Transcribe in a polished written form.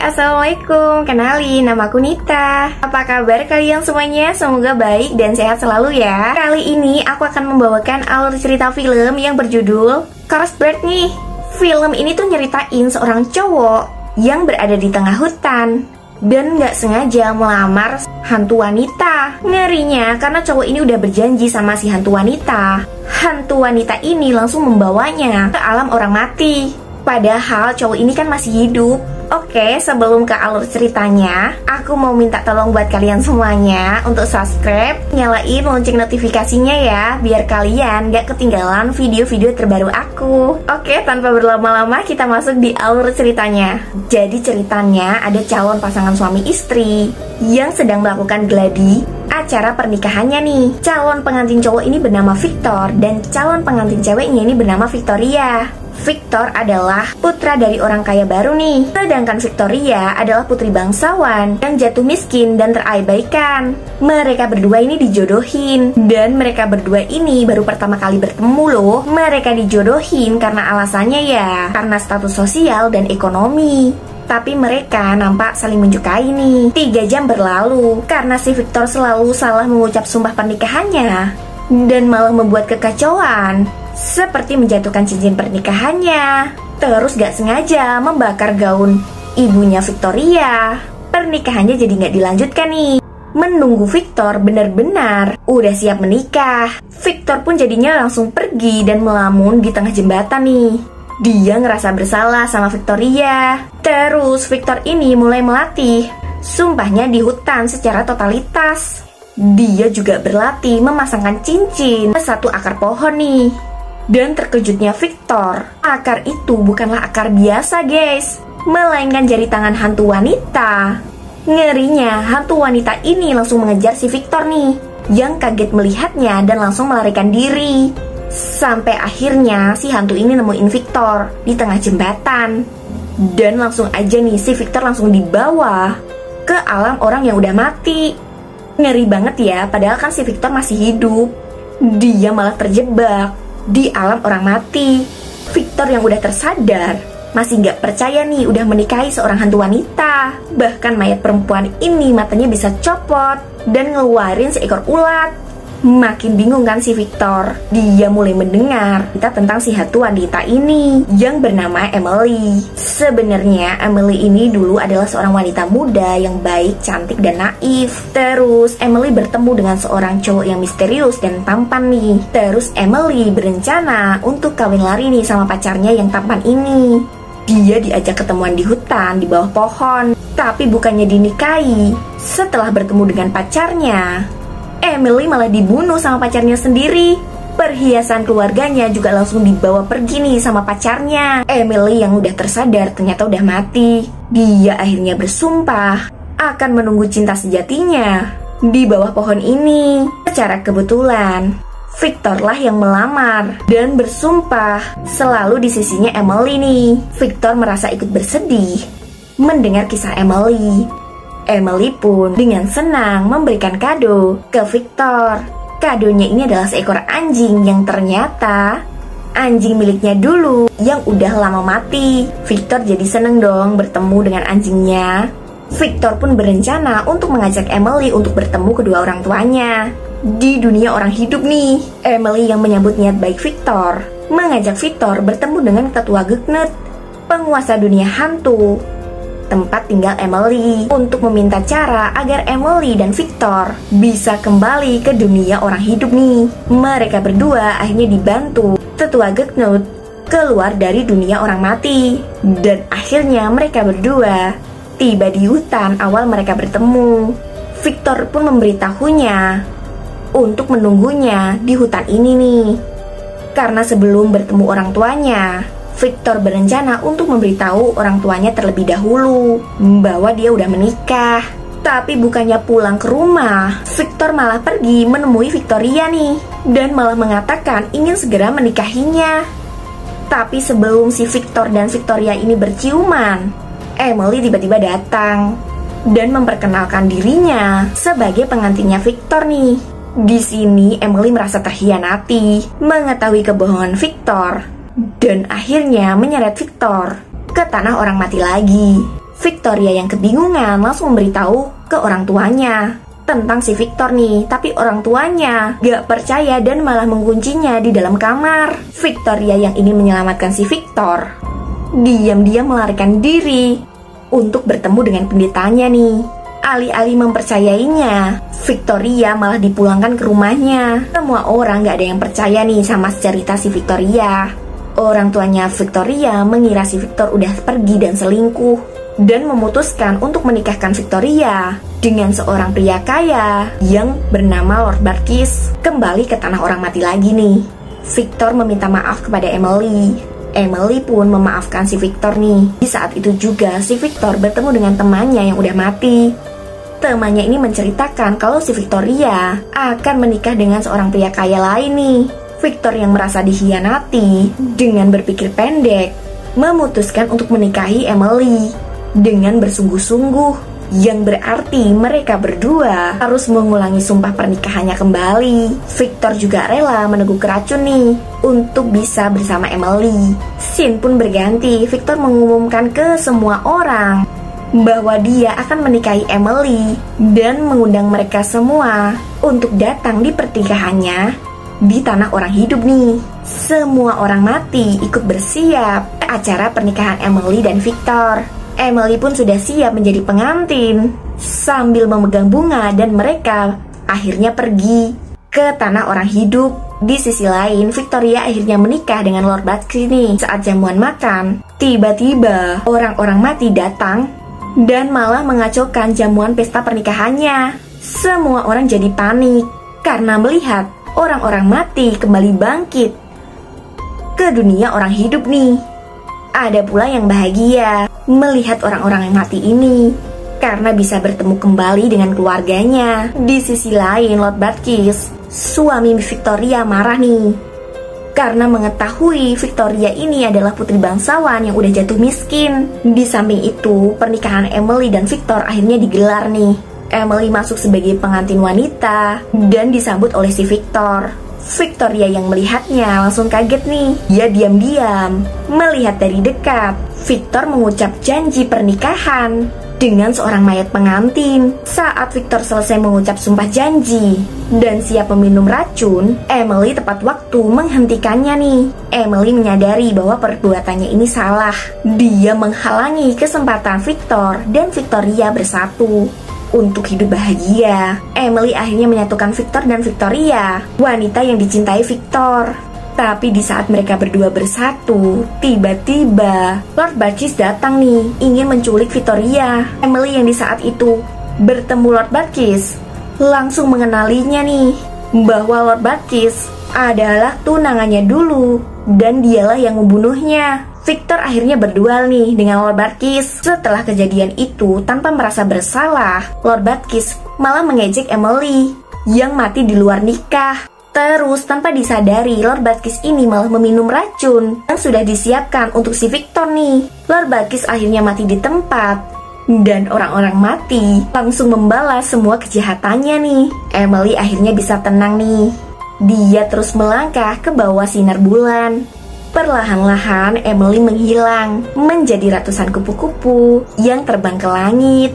Assalamualaikum. Kenalin, nama aku Nita. Apa kabar kalian semuanya? Semoga baik dan sehat selalu ya. Kali ini aku akan membawakan alur cerita film yang berjudul Cursed Bird nih. Film ini tuh nyeritain seorang cowok yang berada di tengah hutan dan nggak sengaja melamar hantu wanita. Ngerinya karena cowok ini udah berjanji sama si hantu wanita. Hantu wanita ini langsung membawanya ke alam orang mati. Padahal cowok ini kan masih hidup. Oke, sebelum ke alur ceritanya, aku mau minta tolong buat kalian semuanya untuk subscribe, nyalain lonceng notifikasinya ya, biar kalian gak ketinggalan video-video terbaru aku. Oke, tanpa berlama-lama kita masuk di alur ceritanya. Jadi ceritanya ada calon pasangan suami istri yang sedang melakukan gladi acara pernikahannya nih. Calon pengantin cowok ini bernama Victor dan calon pengantin ceweknya ini bernama Victoria. Victor adalah putra dari orang kaya baru nih, sedangkan Victoria adalah putri bangsawan yang jatuh miskin dan terabaikan. Mereka berdua ini dijodohin, dan mereka berdua ini baru pertama kali bertemu loh. Mereka dijodohin karena alasannya ya, karena status sosial dan ekonomi. Tapi mereka nampak saling menyukai nih. 3 jam berlalu karena si Victor selalu salah mengucap sumpah pernikahannya dan malah membuat kekacauan, seperti menjatuhkan cincin pernikahannya, terus gak sengaja membakar gaun ibunya Victoria. Pernikahannya jadi gak dilanjutkan nih. Menunggu Victor benar-benar udah siap menikah, Victor pun jadinya langsung pergi dan melamun di tengah jembatan nih. Dia ngerasa bersalah sama Victoria. Terus Victor ini mulai melatih sumpahnya di hutan secara totalitas. Dia juga berlatih memasangkan cincin ke satu akar pohon nih. Dan terkejutnya Victor, akar itu bukanlah akar biasa guys, melainkan jari tangan hantu wanita. Ngerinya, hantu wanita ini langsung mengejar si Victor nih, yang kaget melihatnya dan langsung melarikan diri. Sampai akhirnya si hantu ini nemuin Victor di tengah jembatan. Dan langsung aja nih si Victor langsung dibawa ke alam orang yang udah mati. Ngeri banget ya, padahal kan si Victor masih hidup. Dia malah terjebak di alam orang mati. Victor yang udah tersadar masih gak percaya nih udah menikahi seorang hantu wanita. Bahkan mayat perempuan ini matanya bisa copot dan ngeluarin seekor ulat. Makin bingung kan si Victor. Dia mulai mendengar cerita tentang si hantu wanita ini yang bernama Emily. Sebenarnya Emily ini dulu adalah seorang wanita muda yang baik, cantik, dan naif. Terus Emily bertemu dengan seorang cowok yang misterius dan tampan nih. Terus Emily berencana untuk kawin lari nih sama pacarnya yang tampan ini. Dia diajak ketemuan di hutan di bawah pohon, tapi bukannya dinikahi. Setelah bertemu dengan pacarnya, Emily malah dibunuh sama pacarnya sendiri. Perhiasan keluarganya juga langsung dibawa pergi nih sama pacarnya. Emily yang udah tersadar ternyata udah mati. Dia akhirnya bersumpah akan menunggu cinta sejatinya di bawah pohon ini. Secara kebetulan Victor lah yang melamar dan bersumpah selalu di sisinya Emily nih. Victor merasa ikut bersedih mendengar kisah Emily. Emily pun dengan senang memberikan kado ke Victor. Kadonya ini adalah seekor anjing yang ternyata anjing miliknya dulu yang udah lama mati. Victor jadi seneng dong bertemu dengan anjingnya. Victor pun berencana untuk mengajak Emily untuk bertemu kedua orang tuanya di dunia orang hidup nih. Emily yang menyambut niat baik Victor mengajak Victor bertemu dengan Tetua Geknut, penguasa dunia hantu, tempat tinggal Emily, untuk meminta cara agar Emily dan Victor bisa kembali ke dunia orang hidup nih. Mereka berdua akhirnya dibantu Tetua Geknut keluar dari dunia orang mati. Dan akhirnya mereka berdua tiba di hutan awal mereka bertemu. Victor pun memberitahunya untuk menunggunya di hutan ini nih. Karena sebelum bertemu orang tuanya, Victor berencana untuk memberitahu orang tuanya terlebih dahulu bahwa dia udah menikah. Tapi bukannya pulang ke rumah, Victor malah pergi menemui Victoria nih dan malah mengatakan ingin segera menikahinya. Tapi sebelum si Victor dan Victoria ini berciuman, Emily tiba-tiba datang dan memperkenalkan dirinya sebagai pengantinnya Victor nih. Di sini Emily merasa terhianati mengetahui kebohongan Victor dan akhirnya menyeret Victor ke tanah orang mati lagi. Victoria yang kebingungan langsung memberitahu ke orang tuanya tentang si Victor nih, tapi orang tuanya gak percaya dan malah menguncinya di dalam kamar. Victoria yang ingin menyelamatkan si Victor diam-diam melarikan diri untuk bertemu dengan pendetanya nih. Alih-alih mempercayainya, Victoria malah dipulangkan ke rumahnya. Semua orang gak ada yang percaya nih sama cerita si Victoria. Orang tuanya Victoria mengira si Victor udah pergi dan selingkuh, dan memutuskan untuk menikahkan Victoria dengan seorang pria kaya yang bernama Lord Barkis. Kembali ke tanah orang mati lagi nih. Victor meminta maaf kepada Emily. Emily pun memaafkan si Victor nih. Di saat itu juga si Victor bertemu dengan temannya yang udah mati. Temannya ini menceritakan kalau si Victoria akan menikah dengan seorang pria kaya lain nih. Victor yang merasa dikhianati dengan berpikir pendek memutuskan untuk menikahi Emily dengan bersungguh-sungguh, yang berarti mereka berdua harus mengulangi sumpah pernikahannya kembali. Victor juga rela meneguk racun nih untuk bisa bersama Emily. Scene pun berganti. Victor mengumumkan ke semua orang bahwa dia akan menikahi Emily dan mengundang mereka semua untuk datang di pernikahannya di tanah orang hidup nih. Semua orang mati ikut bersiap ke acara pernikahan Emily dan Victor. Emily pun sudah siap menjadi pengantin sambil memegang bunga, dan mereka akhirnya pergi ke tanah orang hidup. Di sisi lain, Victoria akhirnya menikah dengan Lord Barkis nih. Saat jamuan makan, tiba-tiba orang-orang mati datang dan malah mengacaukan jamuan pesta pernikahannya. Semua orang jadi panik karena melihat orang-orang mati kembali bangkit ke dunia orang hidup nih. Ada pula yang bahagia melihat orang-orang yang mati ini karena bisa bertemu kembali dengan keluarganya. Di sisi lain, Lord Barkis, suami Victoria, marah nih karena mengetahui Victoria ini adalah putri bangsawan yang udah jatuh miskin. Di samping itu, pernikahan Emily dan Victor akhirnya digelar nih. Emily masuk sebagai pengantin wanita dan disambut oleh si Victor. Victoria yang melihatnya langsung kaget nih. Dia diam-diam melihat dari dekat Victor mengucap janji pernikahan dengan seorang mayat pengantin. Saat Victor selesai mengucap sumpah janji dan siap meminum racun, Emily tepat waktu menghentikannya nih. Emily menyadari bahwa perbuatannya ini salah. Dia menghalangi kesempatan Victor dan Victoria bersatu untuk hidup bahagia. Emily akhirnya menyatukan Victor dan Victoria, wanita yang dicintai Victor. Tapi di saat mereka berdua bersatu, tiba-tiba Lord Barkis datang nih, ingin menculik Victoria. Emily yang di saat itu bertemu Lord Barkis langsung mengenalinya nih bahwa Lord Barkis adalah tunangannya dulu dan dialah yang membunuhnya. Victor akhirnya berduel nih dengan Lord Barkis. Setelah kejadian itu, tanpa merasa bersalah, Lord Barkis malah mengejek Emily yang mati di luar nikah. Terus tanpa disadari, Lord Barkis ini malah meminum racun yang sudah disiapkan untuk si Victor nih. Lord Barkis akhirnya mati di tempat, dan orang-orang mati langsung membalas semua kejahatannya nih. Emily akhirnya bisa tenang nih. Dia terus melangkah ke bawah sinar bulan. Perlahan-lahan Emily menghilang menjadi ratusan kupu-kupu yang terbang ke langit.